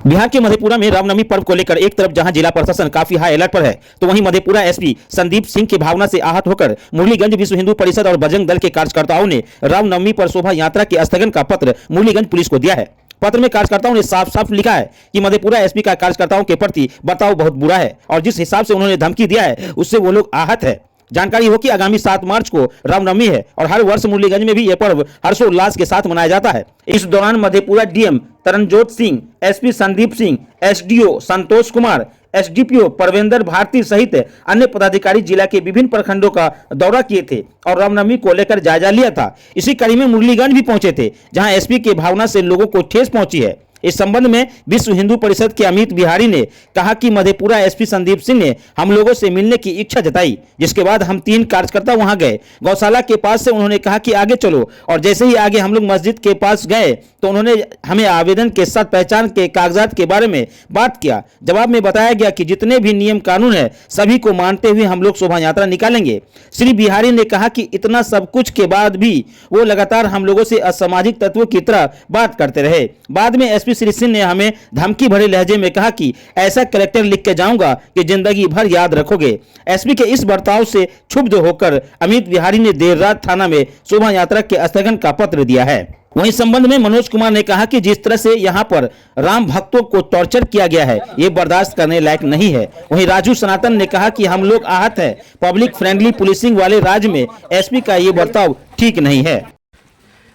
बिहार के मधेपुरा में रामनवमी पर्व को लेकर एक तरफ जहां जिला प्रशासन काफी हाई अलर्ट पर है, तो वहीं मधेपुरा एसपी संदीप सिंह की भावना से आहत होकर मुरलीगंज विश्व हिंदू परिषद और बजरंग दल के कार्यकर्ताओं ने रामनवमी पर शोभा यात्रा के स्थगन का पत्र मुरलीगंज पुलिस को दिया है। पत्र में कार्यकर्ताओं ने साफ साफ लिखा है कि मधेपुरा एसपी का कार्यकर्ताओं के प्रति बर्ताव बहुत बुरा है और जिस हिसाब से उन्होंने धमकी दिया है उससे वो लोग आहत है। जानकारी हो कि आगामी 7 मार्च को रामनवमी है और हर वर्ष मुरलीगंज में भी यह पर्व हर्षोल्लास के साथ मनाया जाता है। इस दौरान Madhepura DM Taranjot Singh, SP Sandeep Singh, SDO Santosh Kumar, SDPO Parvendra Bharti सहित अन्य पदाधिकारी जिला के विभिन्न प्रखंडों का दौरा किए थे और रामनवमी को लेकर जायजा लिया था। इसी कड़ी में मुरलीगंज भी पहुंचे थे, जहां एसपी के भावना से लोगों को ठेस पहुंची है। इस संबंध में विश्व हिंदू परिषद के अमित बिहारी ने कहा कि मधेपुरा एसपी संदीप सिंह ने हम लोगों से मिलने की इच्छा जताई, जिसके बाद हम 3 कार्यकर्ता वहां गए। गौशाला के पास से उन्होंने कहा कि आगे चलो, और जैसे ही आगे हम लोग मस्जिद के पास गए तो उन्होंने हमें आवेदन के साथ पहचान के कागजात के बारे में बात किया। जवाब में बताया गया कि जितने भी नियम कानून है सभी को मानते हुए हम लोग शोभा यात्रा निकालेंगे। श्री बिहारी ने कहा कि इतना सब कुछ के बाद भी वो लगातार हम लोगों से असामाजिक तत्वों की तरह बात करते रहे। बाद में एसपी श्री सिंह ने हमें धमकी भरे लहजे में कहा कि ऐसा कलेक्टर लिख के जाऊंगा कि जिंदगी भर याद रखोगे। एसपी के इस बर्ताव से क्षुब्ध होकर अमित बिहारी ने देर रात थाना में शोभा यात्रा के स्थगन का पत्र दिया है। वहीं संबंध में मनोज कुमार ने कहा कि जिस तरह से यहां पर राम भक्तों को टॉर्चर किया गया है ये बर्दाश्त करने लायक नहीं है। वहीं राजू सनातन ने कहा कि हम लोग आहत है। पब्लिक फ्रेंडली पुलिसिंग वाले राज्य में एसपी का ये बर्ताव ठीक नहीं है।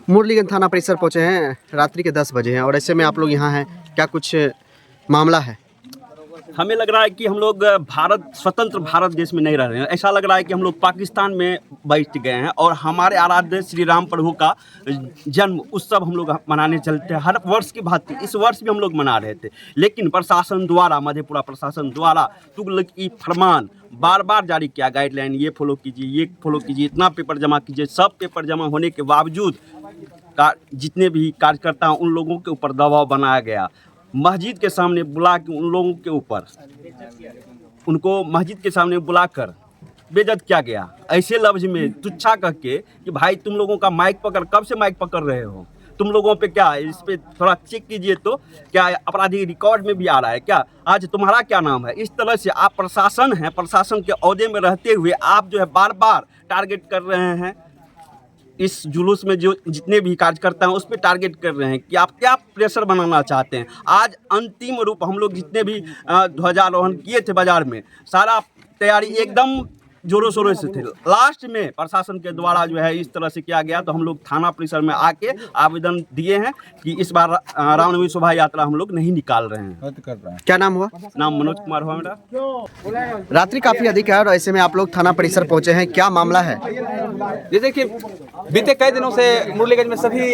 मुरलीगंज थाना परिसर पहुंचे हैं, रात्रि के 10 बजे हैं और ऐसे में आप लोग यहाँ हैं, क्या कुछ मामला है? हमें लग रहा है कि हम लोग स्वतंत्र भारत देश में नहीं रह रहे हैं। ऐसा लग रहा है कि हम लोग पाकिस्तान में बैठ गए हैं और हमारे आराध्य श्री राम प्रभु का जन्म उत्सव हम लोग मनाने चलते हैं। हर वर्ष की भांति इस वर्ष भी हम लोग मना रहे थे, लेकिन प्रशासन द्वारा, मधेपुरा प्रशासन द्वारा तुगलकी फरमान बार बार जारी किया, गाइडलाइन ये फॉलो कीजिए, ये फॉलो कीजिए, इतना पेपर जमा कीजिए। सब पेपर जमा होने के बावजूद जितने भी कार्यकर्ता हैं उन लोगों के ऊपर दबाव बनाया गया। मस्जिद के सामने बुला के उन लोगों के ऊपर उनको मस्जिद के सामने बुलाकर बेइज्जत किया गया, ऐसे लफ्ज में तुच्छा कह के कि भाई तुम लोगों का माइक पकड़, कब से माइक पकड़ रहे हो, तुम लोगों पे क्या, इस पे थोड़ा चेक कीजिए तो क्या अपराधी रिकॉर्ड में भी आ रहा है क्या, आज तुम्हारा क्या नाम है। इस तरह से आप प्रशासन हैं, प्रशासन के ओहदे में रहते हुए आप जो है बार बार टारगेट कर रहे हैं। इस जुलूस में जो जितने भी कार्यकर्ता हैं उस पर टारगेट कर रहे हैं कि आप क्या प्रेशर बनाना चाहते हैं। आज अंतिम रूप हम लोग जितने भी ध्वजारोहण किए थे बाजार में, सारा तैयारी एकदम जोरों शोरों से थे। लास्ट में प्रशासन के द्वारा जो है इस तरह से किया गया, तो हम लोग थाना परिसर में आके आवेदन दिए हैं कि इस बार रामनवमी शोभा यात्रा हम लोग नहीं निकाल रहे हैं। क्या नाम हुआ? नाम मनोज कुमार हुआ मेरा। रात्रि काफी अधिक है और ऐसे में आप लोग थाना परिसर पहुंचे हैं, क्या मामला है? जैसे कि बीते कई दिनों से मुरलीगंज में सभी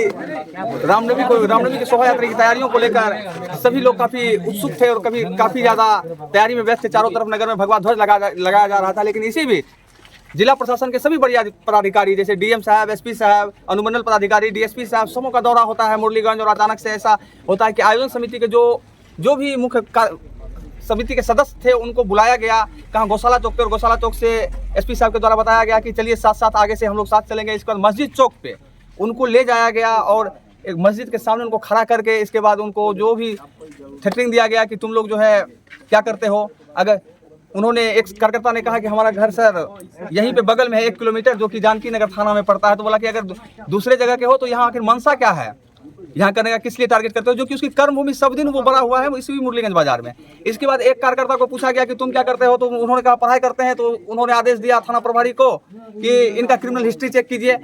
रामनवमी की शोभा यात्रा की तैयारियों को लेकर सभी लोग काफी उत्सुक थे और काफी ज्यादा तैयारी में व्यस्त थे। चारों तरफ नगर में भगवा ध्वज लगाया जा रहा था, लेकिन इसी बीच जिला प्रशासन के सभी बड़े पदाधिकारी जैसे डीएम साहब, एसपी साहब, अनुमंडल पदाधिकारी, डीएसपी साहब, सबों का दौरा होता है मुरलीगंज और अचानक से ऐसा होता है कि आयोजन समिति के जो भी मुख्य समिति के सदस्य थे उनको बुलाया गया कहाँ गौशाला चौक पे, और गौशाला चौक से एसपी साहब के द्वारा बताया गया कि चलिए साथ साथ आगे से हम लोग साथ चलेंगे। इसके बाद मस्जिद चौक पे उनको ले जाया गया और एक मस्जिद के सामने उनको खड़ा करके इसके बाद उनको जो भी थ्रेटनिंग दिया गया कि तुम लोग जो है क्या करते हो। अगर उन्होंने एक कार्यकर्ता ने कहा कि हमारा घर सर यहीं पे बगल में है 1 किलोमीटर, जो कि जानकी नगर थाना में पड़ता है, तो बोला कि अगर दूसरे जगह के हो तो यहाँ आखिर मनसा क्या है, यहाँ करने का किस लिए टारगेट करते हो, जो कि उसकी कर्मभूमि सब दिन वो बड़ा हुआ है इसी मुरलीगंज बाजार में। इसके बाद एक कार्यकर्ता को पूछा गया कि तुम क्या करते हो, तो उन्होंने कहा पढ़ाई करते हैं, तो उन्होंने आदेश दिया थाना प्रभारी को कि इनका क्रिमिनल हिस्ट्री चेक कीजिए।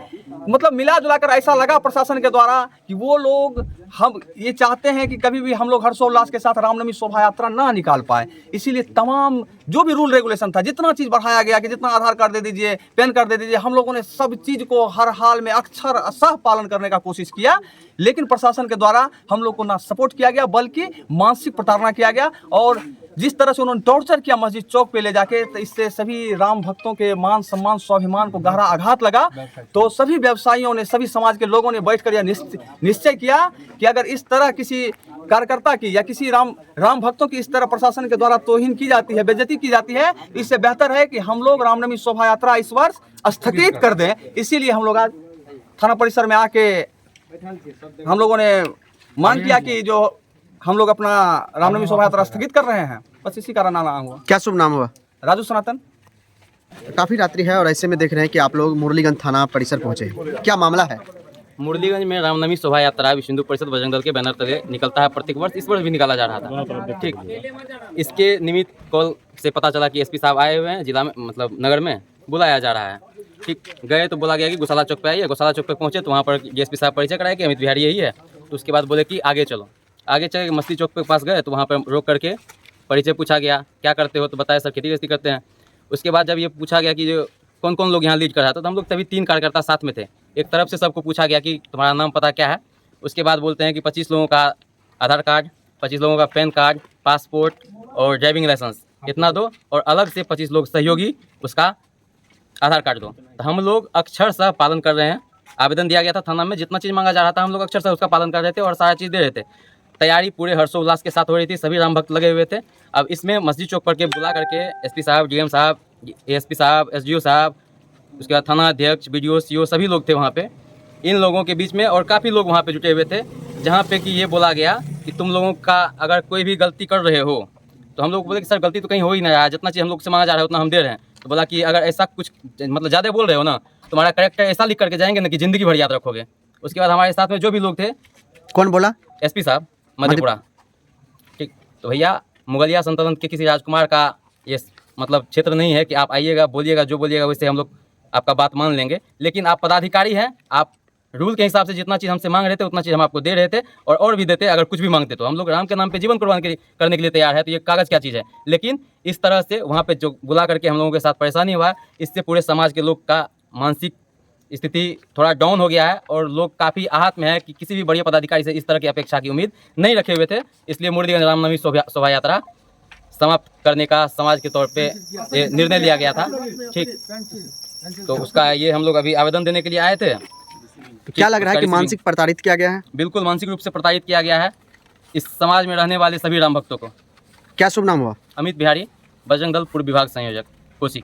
मतलब मिला जुलाकर ऐसा लगा प्रशासन के द्वारा कि वो लोग हम ये चाहते हैं कि कभी भी हम लोग हर्षोल्लास के साथ रामनवमी शोभा यात्रा ना निकाल पाए। इसीलिए तमाम जो भी रूल रेगुलेशन था, जितना चीज़ बढ़ाया गया कि जितना आधार कार्ड दे दीजिए, पैन कार्ड दे दीजिए, हम लोगों ने सब चीज़ को हर हाल में अक्षरशः पालन करने का कोशिश किया, लेकिन प्रशासन के द्वारा हम लोग को ना सपोर्ट किया गया बल्कि मानसिक प्रताड़ना किया गया। और जिस तरह से उन्होंने टॉर्चर किया मस्जिद चौक पे ले जाके, तो इससे सभी राम भक्तों के मान सम्मान स्वाभिमान को गहरा आघात लगा। तो सभी व्यवसायियों ने, सभी समाज के लोगों ने बैठकर यह निश्चय किया कि अगर इस तरह किसी कार्यकर्ता की या किसी राम भक्तों की इस तरह प्रशासन के द्वारा तौहीन की जाती है, बेइज्जती की जाती है, इससे बेहतर है कि हम लोग रामनवमी शोभा यात्रा इस वर्ष स्थगित कर दें। इसीलिए हम लोग आज थाना परिसर में आके हम लोगों ने मांग किया कि जो हम लोग अपना रामनवमी शोभा यात्रा स्थगित कर रहे हैं। बस इसी कारण आना हुआ। क्या शुभ नाम हुआ? राजू सनातन। काफ़ी रात्रि है और ऐसे में देख रहे हैं कि आप लोग मुरलीगंज थाना परिसर पहुंचे, क्या मामला है? मुरलीगंज में रामनवमी शोभा यात्रा विश्व हिंदू परिषद बजरंग दल के बैनर तले निकलता है प्रत्येक वर्ष। इस वर्ष भी निकाला जा रहा था। ठीक, इसके निमित्त कॉल से पता चला कि एसपी साहब आए हुए हैं जिला में, मतलब नगर में बुलाया जा रहा है। ठीक, गए तो बोला गया कि गौशाला चौक पे आइए। गौशाला चौक पे पहुंचे तो वहाँ पर एसपी साहब परिचय कराए कि अमित बिहारी यही है। तो उसके बाद बोले कि आगे चलो। आगे चले मछली चौक के पास गए तो वहाँ पर रोक करके परिचय पूछा गया, क्या करते हो? तो बताया सर खेती गृहस्थी करते हैं। उसके बाद जब ये पूछा गया कि जो कौन कौन लोग यहाँ लीड कर रहा था, तो हम लोग तभी 3 कार्यकर्ता साथ में थे। एक तरफ से सबको पूछा गया कि तुम्हारा नाम पता क्या है। उसके बाद बोलते हैं कि 25 लोगों का आधार कार्ड, 25 लोगों का पैन कार्ड, पासपोर्ट और ड्राइविंग लाइसेंस इतना दो, और अलग से 25 लोग सहयोगी उसका आधार कार्ड दो। तो हम लोग अक्षरशः पालन कर रहे हैं। आवेदन दिया गया था थाना में, जितना चीज़ मांगा जा रहा था हम लोग अक्षरशः उसका पालन कर रहे थे और सारा चीज़ दे रहे थे। तैयारी पूरे हर्षोल्लास के साथ हो रही थी, सभी राम भक्त लगे हुए थे। अब इसमें मस्जिद चौक पर के बुला करके एसपी साहब, डीएम साहब, एएसपी साहब, एसडीओ साहब, उसके बाद थाना अध्यक्ष, बीडीओ, सीओ सभी लोग थे वहाँ पे। इन लोगों के बीच में और काफ़ी लोग वहाँ पे जुटे हुए थे, जहाँ पे कि ये बोला गया कि तुम लोगों का अगर कोई भी गलती कर रहे हो, तो हम लोग बोले कि सर गलती तो कहीं हो ही नहीं रहा है, जितना चीज़ हम लोग से मांगा जा रहा है उतना हम दे रहे हैं। तो बोला कि अगर ऐसा कुछ मतलब ज़्यादा बोल रहे हो ना, तुम्हारा कैरेक्टर ऐसा लिख करके जाएंगे ना कि ज़िंदगी भर याद रखोगे। उसके बाद हमारे साथ में जो भी लोग थे, कौन बोला? एसपी साहब मधेपुरा। ठीक, तो भैया मुगलिया सल्तनत के किसी राजकुमार का ये मतलब क्षेत्र नहीं है कि आप आइएगा, बोलिएगा, जो बोलिएगा वैसे हम लोग आपका बात मान लेंगे। लेकिन आप पदाधिकारी हैं, आप रूल के हिसाब से जितना चीज़ हमसे मांग रहे थे उतना चीज़ हम आपको दे रहे थे, और भी देते। अगर कुछ भी मांगते तो हम लोग राम के नाम पे जीवन कुर्बान करने के लिए तैयार है। तो ये कागज़ क्या चीज़ है? लेकिन इस तरह से वहाँ पे जो बुला करके हम लोगों के साथ परेशानी हुआ, इससे पूरे समाज के लोग का मानसिक स्थिति थोड़ा डाउन हो गया है और लोग काफ़ी आहत में है कि किसी भी बड़े पदाधिकारी से इस तरह की अपेक्षा की उम्मीद नहीं रखे हुए थे। इसलिए मुरलीगंज रामनवमी शोभा यात्रा समाप्त करने का समाज के तौर पे ये निर्णय लिया गया था। ठीक, तो उसका ये हम लोग अभी आवेदन देने के लिए आए थे। क्या लग रहा है कि मानसिक प्रताड़ित किया गया है? बिल्कुल मानसिक रूप से प्रताड़ित किया गया है इस समाज में रहने वाले सभी राम भक्तों को। क्या शुभ नाम हुआ? अमित बिहारी, बजरंग दल पूर्व विभाग संयोजक, कोसी।